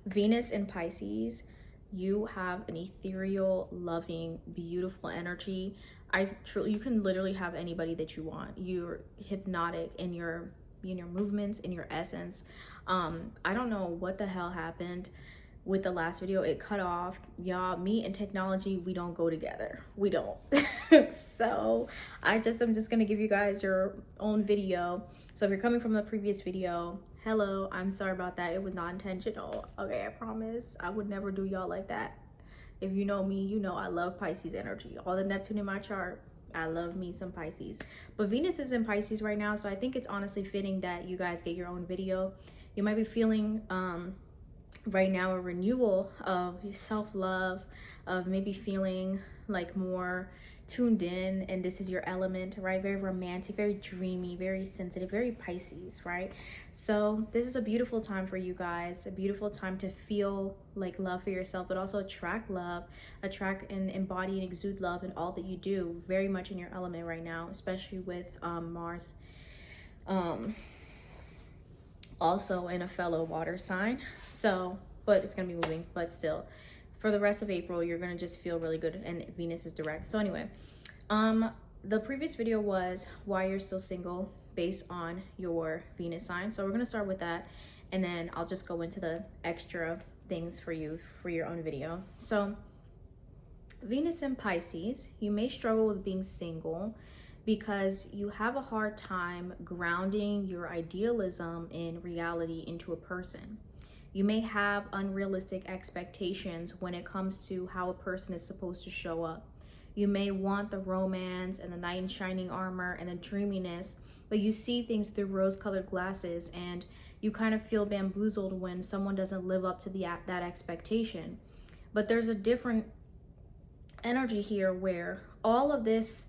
Venus in Pisces, you have an ethereal, loving, beautiful energy. You can literally have anybody that you want. You're hypnotic in your movements, in your essence. I don't know what the hell happened with the last video. It cut off. Y'all, me and technology, we don't go together. We don't. So I'm just gonna give you guys your own video. So if you're coming from the previous video, hello, I'm sorry about that. It was not intentional. Okay, I promise I would never do y'all like that. If you know me, you know I love Pisces energy. All the Neptune in my chart, I love me some Pisces. But Venus is in Pisces right now, so I think it's honestly fitting that you guys get your own video. You might be feeling right now a renewal of self-love, of maybe feeling like more tuned in, and this is your element, right? Very romantic, very dreamy, very sensitive, very Pisces, right? So this is a beautiful time for you guys, a beautiful time to feel like love for yourself, but also attract love, attract and embody and exude love in all that you do. Very much in your element right now, especially with Mars also in a fellow water sign. So, but it's gonna be moving, but still for the rest of April, you're gonna just feel really good, and Venus is direct. So anyway, the previous video was why you're still single based on your Venus sign. So we're gonna start with that, and then I'll just go into the extra things for you for your own video. So Venus in Pisces, you may struggle with being single because you have a hard time grounding your idealism in reality into a person. You may have unrealistic expectations when it comes to how a person is supposed to show up. You may want the romance and the knight in shining armor and the dreaminess, but you see things through rose-colored glasses, and you kind of feel bamboozled when someone doesn't live up to that expectation. But there's a different energy here where all of this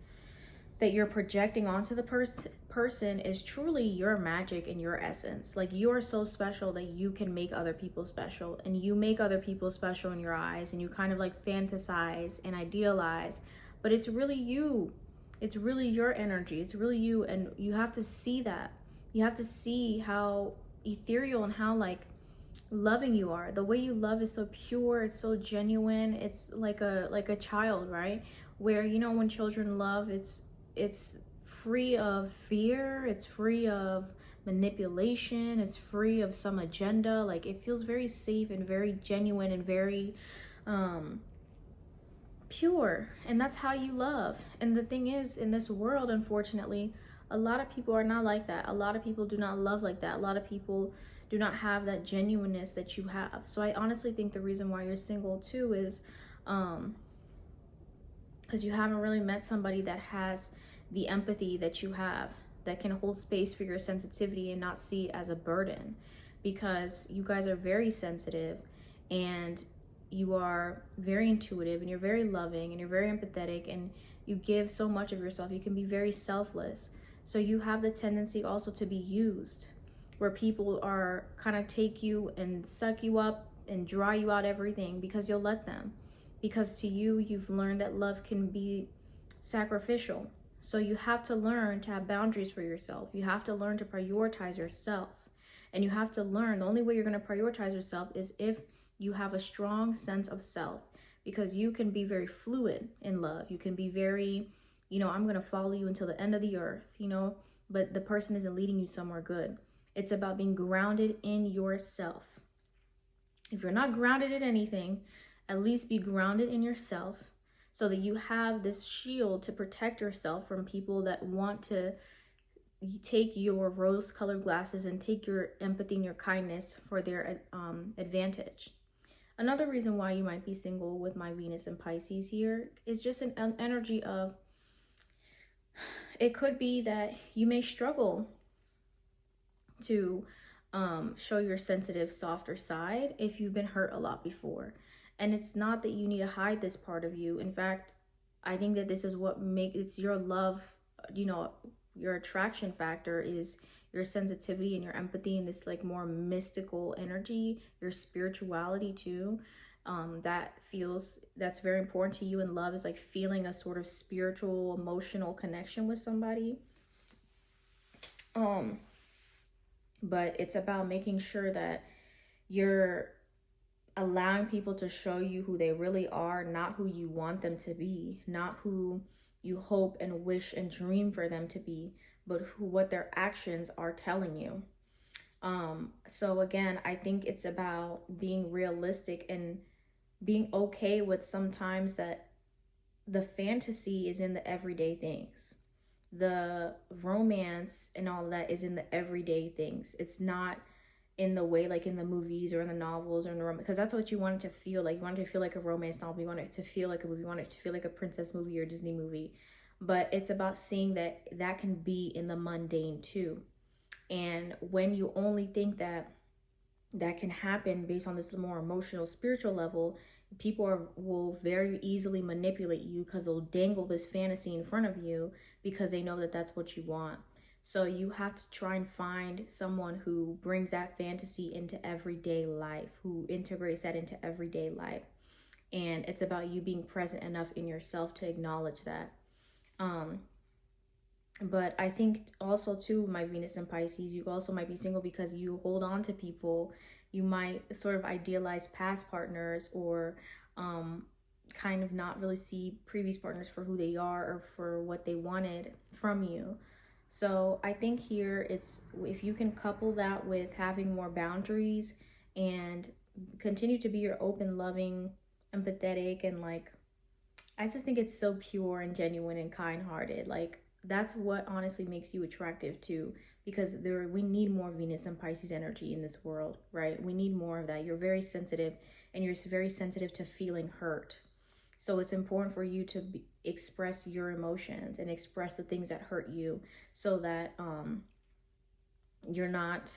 that you're projecting onto the person is truly your magic and your essence. Like, you are so special that you can make other people special, and you make other people special in your eyes, and you kind of like fantasize and idealize, but it's really you. It's really your energy. It's really you, and you have to see that. You have to see how ethereal and how like loving you are. The way you love is so pure, it's so genuine. It's like a child, right? Where, you know, when children love, it's free of fear, it's free of manipulation, it's free of some agenda. Like, it feels very safe and very genuine and very pure, and that's how you love. And the thing is, in this world, unfortunately, a lot of people are not like that. A lot of people do not love like that. A lot of people do not have that genuineness that you have. So I honestly think the reason why you're single too is because you haven't really met somebody that has the empathy that you have, that can hold space for your sensitivity and not see it as a burden. Because you guys are very sensitive, and you are very intuitive, and you're very loving, and you're very empathetic, and you give so much of yourself. You can be very selfless. So you have the tendency also to be used, where people are kind of take you and suck you up and dry you out everything because you'll let them. Because to you, you've learned that love can be sacrificial. So you have to learn to have boundaries for yourself. You have to learn to prioritize yourself. And you have to learn, the only way you're going to prioritize yourself is if you have a strong sense of self. Because you can be very fluid in love. You can be very, you know, I'm going to follow you until the end of the earth, you know, but the person isn't leading you somewhere good. It's about being grounded in yourself. If you're not grounded in anything, at least be grounded in yourself, so that you have this shield to protect yourself from people that want to take your rose-colored glasses and take your empathy and your kindness for their advantage. Another reason why you might be single with my Venus and Pisces here is just an energy of, it could be that you may struggle to show your sensitive, softer side if you've been hurt a lot before. And it's not that you need to hide this part of you. In fact, I think that this is what makes, it's your love, you know, your attraction factor is your sensitivity and your empathy and this like more mystical energy, your spirituality too. That's very important to you in love, is like feeling a sort of spiritual, emotional connection with somebody. But it's about making sure that you're allowing people to show you who they really are, not who you want them to be, not who you hope and wish and dream for them to be, but what their actions are telling you. So again, I think it's about being realistic and being okay with sometimes that the fantasy is in the everyday things. The romance and all that is in the everyday things. It's not in the way like in the movies or in the novels or in the romance, because that's what you want it to feel like. You want it to feel like a romance novel. You want it to feel like a movie. You want it to feel like a princess movie or Disney movie. But it's about seeing that that can be in the mundane too. And when you only think that that can happen based on this more emotional, spiritual level, people will very easily manipulate you because they'll dangle this fantasy in front of you because they know that that's what you want. So you have to try and find someone who brings that fantasy into everyday life, who integrates that into everyday life. And it's about you being present enough in yourself to acknowledge that. But I think also too, my Venus in Pisces, you also might be single because you hold on to people. You might sort of idealize past partners, or kind of not really see previous partners for who they are or for what they wanted from you. So I think here it's, if you can couple that with having more boundaries and continue to be your open, loving, empathetic, and like, I just think it's so pure and genuine and kind-hearted. Like, that's what honestly makes you attractive too, because we need more Venus and Pisces energy in this world, right? We need more of that. You're very sensitive, and you're very sensitive to feeling hurt. So it's important for you to express your emotions and express the things that hurt you, so that you're not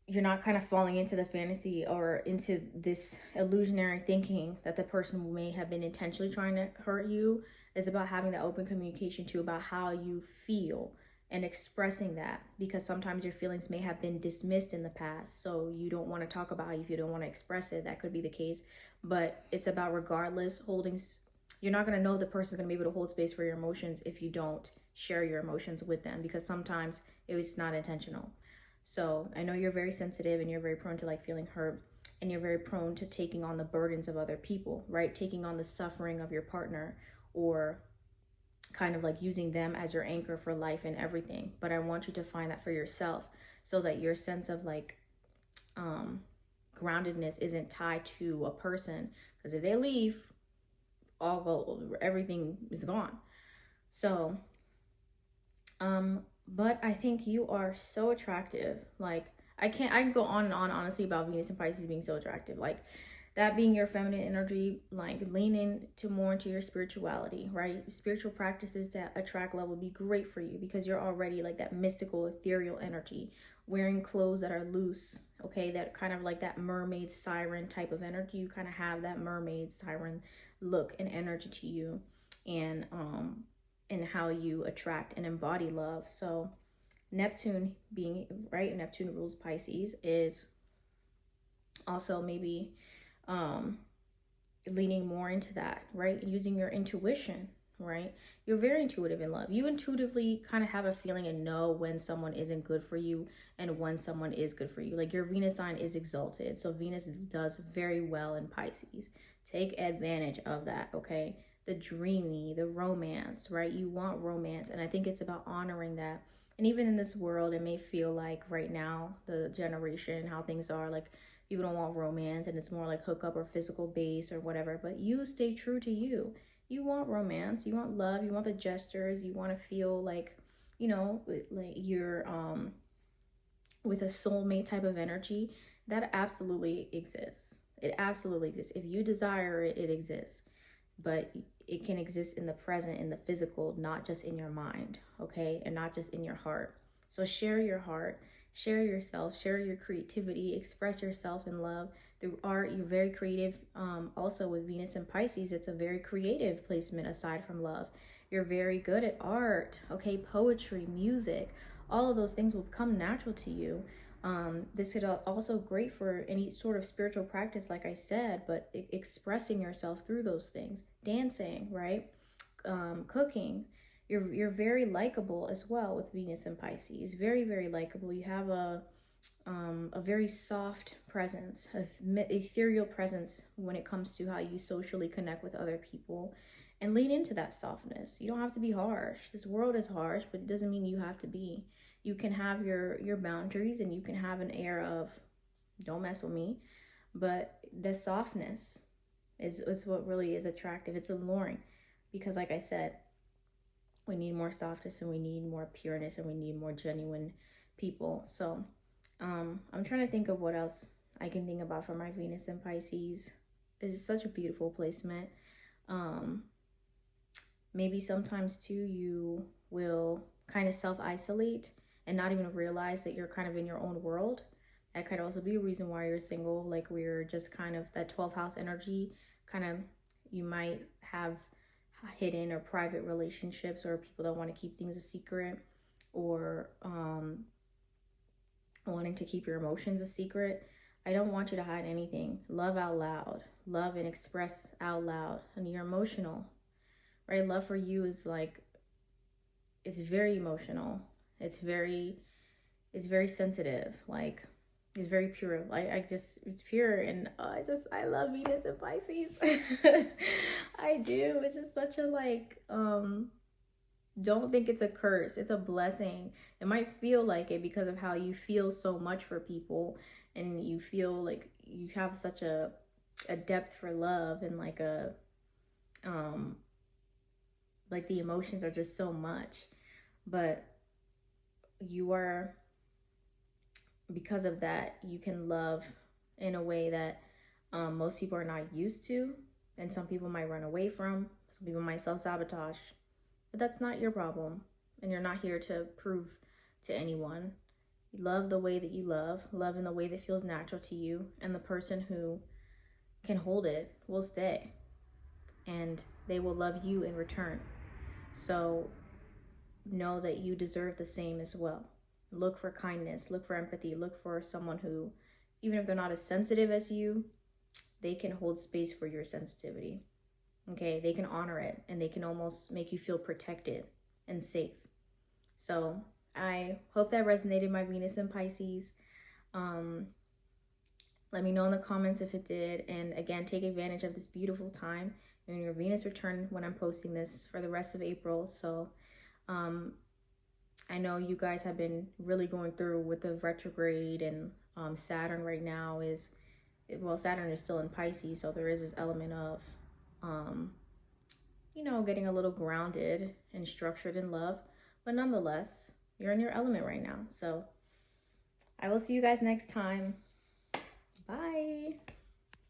kind of falling into the fantasy or into this illusionary thinking that the person may have been intentionally trying to hurt you. Is about having that open communication too, about how you feel and expressing that, because sometimes your feelings may have been dismissed in the past, so you don't want to talk about it if you don't want to express it. That could be the case, but it's about, regardless, you're not going to know the person's going to be able to hold space for your emotions if you don't share your emotions with them, because sometimes it's not intentional. So I know you're very sensitive, and you're very prone to like feeling hurt, and you're very prone to taking on the burdens of other people, right? Taking on the suffering of your partner, or kind of like using them as your anchor for life and everything. But I want you to find that for yourself, so that your sense of like groundedness isn't tied to a person, because if they leave, everything is gone. So but I think you are so attractive. Like, I can go on and on honestly about Venus and Pisces being so attractive. Like, that being your feminine energy, like leaning more into your spirituality, right? Spiritual practices to attract love would be great for you, because you're already like that mystical, ethereal energy. Wearing clothes that are loose, okay? That kind of like that mermaid, siren type of energy. You kind of have that mermaid, siren look and energy to you. And how you attract and embody love. So Neptune being, right, Neptune rules Pisces, is also maybe leaning more into that, right? Using your intuition, right? You're very intuitive in love. You intuitively kind of have a feeling and know when someone isn't good for you and when someone is good for you. Like, your Venus sign is exalted, so Venus does very well in Pisces. Take advantage of that, okay? The dreamy, the romance, right? You want romance, and I think it's about honoring that. And even in this world, it may feel like right now, the generation, how things are, like people don't want romance, and it's more like hookup or physical base or whatever. But you stay true to you. You want romance, you want love, you want the gestures, you want to feel like, you know, like you're with a soulmate type of energy. That absolutely exists. It absolutely exists. If you desire it, it exists. But it can exist in the present, in the physical, not just in your mind, okay? And not just in your heart. So share your heart, share yourself, share your creativity, express yourself in love through art. You're very creative. Also with Venus and Pisces, it's a very creative placement aside from love. You're very good at art, okay? Poetry, music, all of those things will come natural to you. This could also great for any sort of spiritual practice, like I said, but expressing yourself through those things. Dancing, right? Cooking. You're very likable as well with Venus and Pisces. Very, very likable. You have a a very soft presence, ethereal presence when it comes to how you socially connect with other people, and lean into that softness. You don't have to be harsh. This world is harsh, but it doesn't mean you have to be. You can have your boundaries, and you can have an air of don't mess with me, but the softness is what really is attractive. It's alluring because, like I said, we need more softness, and we need more pureness, and we need more genuine people. So I'm trying to think of what else I can think about for my Venus in Pisces. It's such a beautiful placement. Maybe sometimes too you will kind of self-isolate and not even realize that you're kind of in your own world. That could also be a reason why you're single. Like, we're just kind of that 12th house energy, kind of, you might have hidden or private relationships, or people that want to keep things a secret, or wanting to keep your emotions a secret. I don't want you to hide anything. Love out loud. Love and express out loud. And you're emotional, right? Love for you is like, it's very emotional. It's very sensitive. Like, it's very pure. It's pure. And I love Venus and Pisces. I do. It's just such a don't think it's a curse. It's a blessing. It might feel like it because of how you feel so much for people, and you feel like you have such a depth for love, and like the emotions are just so much. But you are, because of that, you can love in a way that most people are not used to, and some people might run away from. Some people might self-sabotage. But that's not your problem, and you're not here to prove to anyone. Love the way that you love in the way that feels natural to you, and the person who can hold it will stay, and they will love you in return. So know that you deserve the same as well. Look for kindness, look for empathy, look for someone who, even if they're not as sensitive as you, they can hold space for your sensitivity. Okay, they can honor it, and they can almost make you feel protected and safe. So I hope that resonated, my Venus in Pisces. Let me know in the comments if it did. And again, take advantage of this beautiful time in your Venus return when I'm posting this for the rest of April. So I know you guys have been really going through with the retrograde, and Saturn right now Saturn is still in Pisces, so there is this element of getting a little grounded and structured in love, but nonetheless, you're in your element right now. So I will see you guys next time. Bye.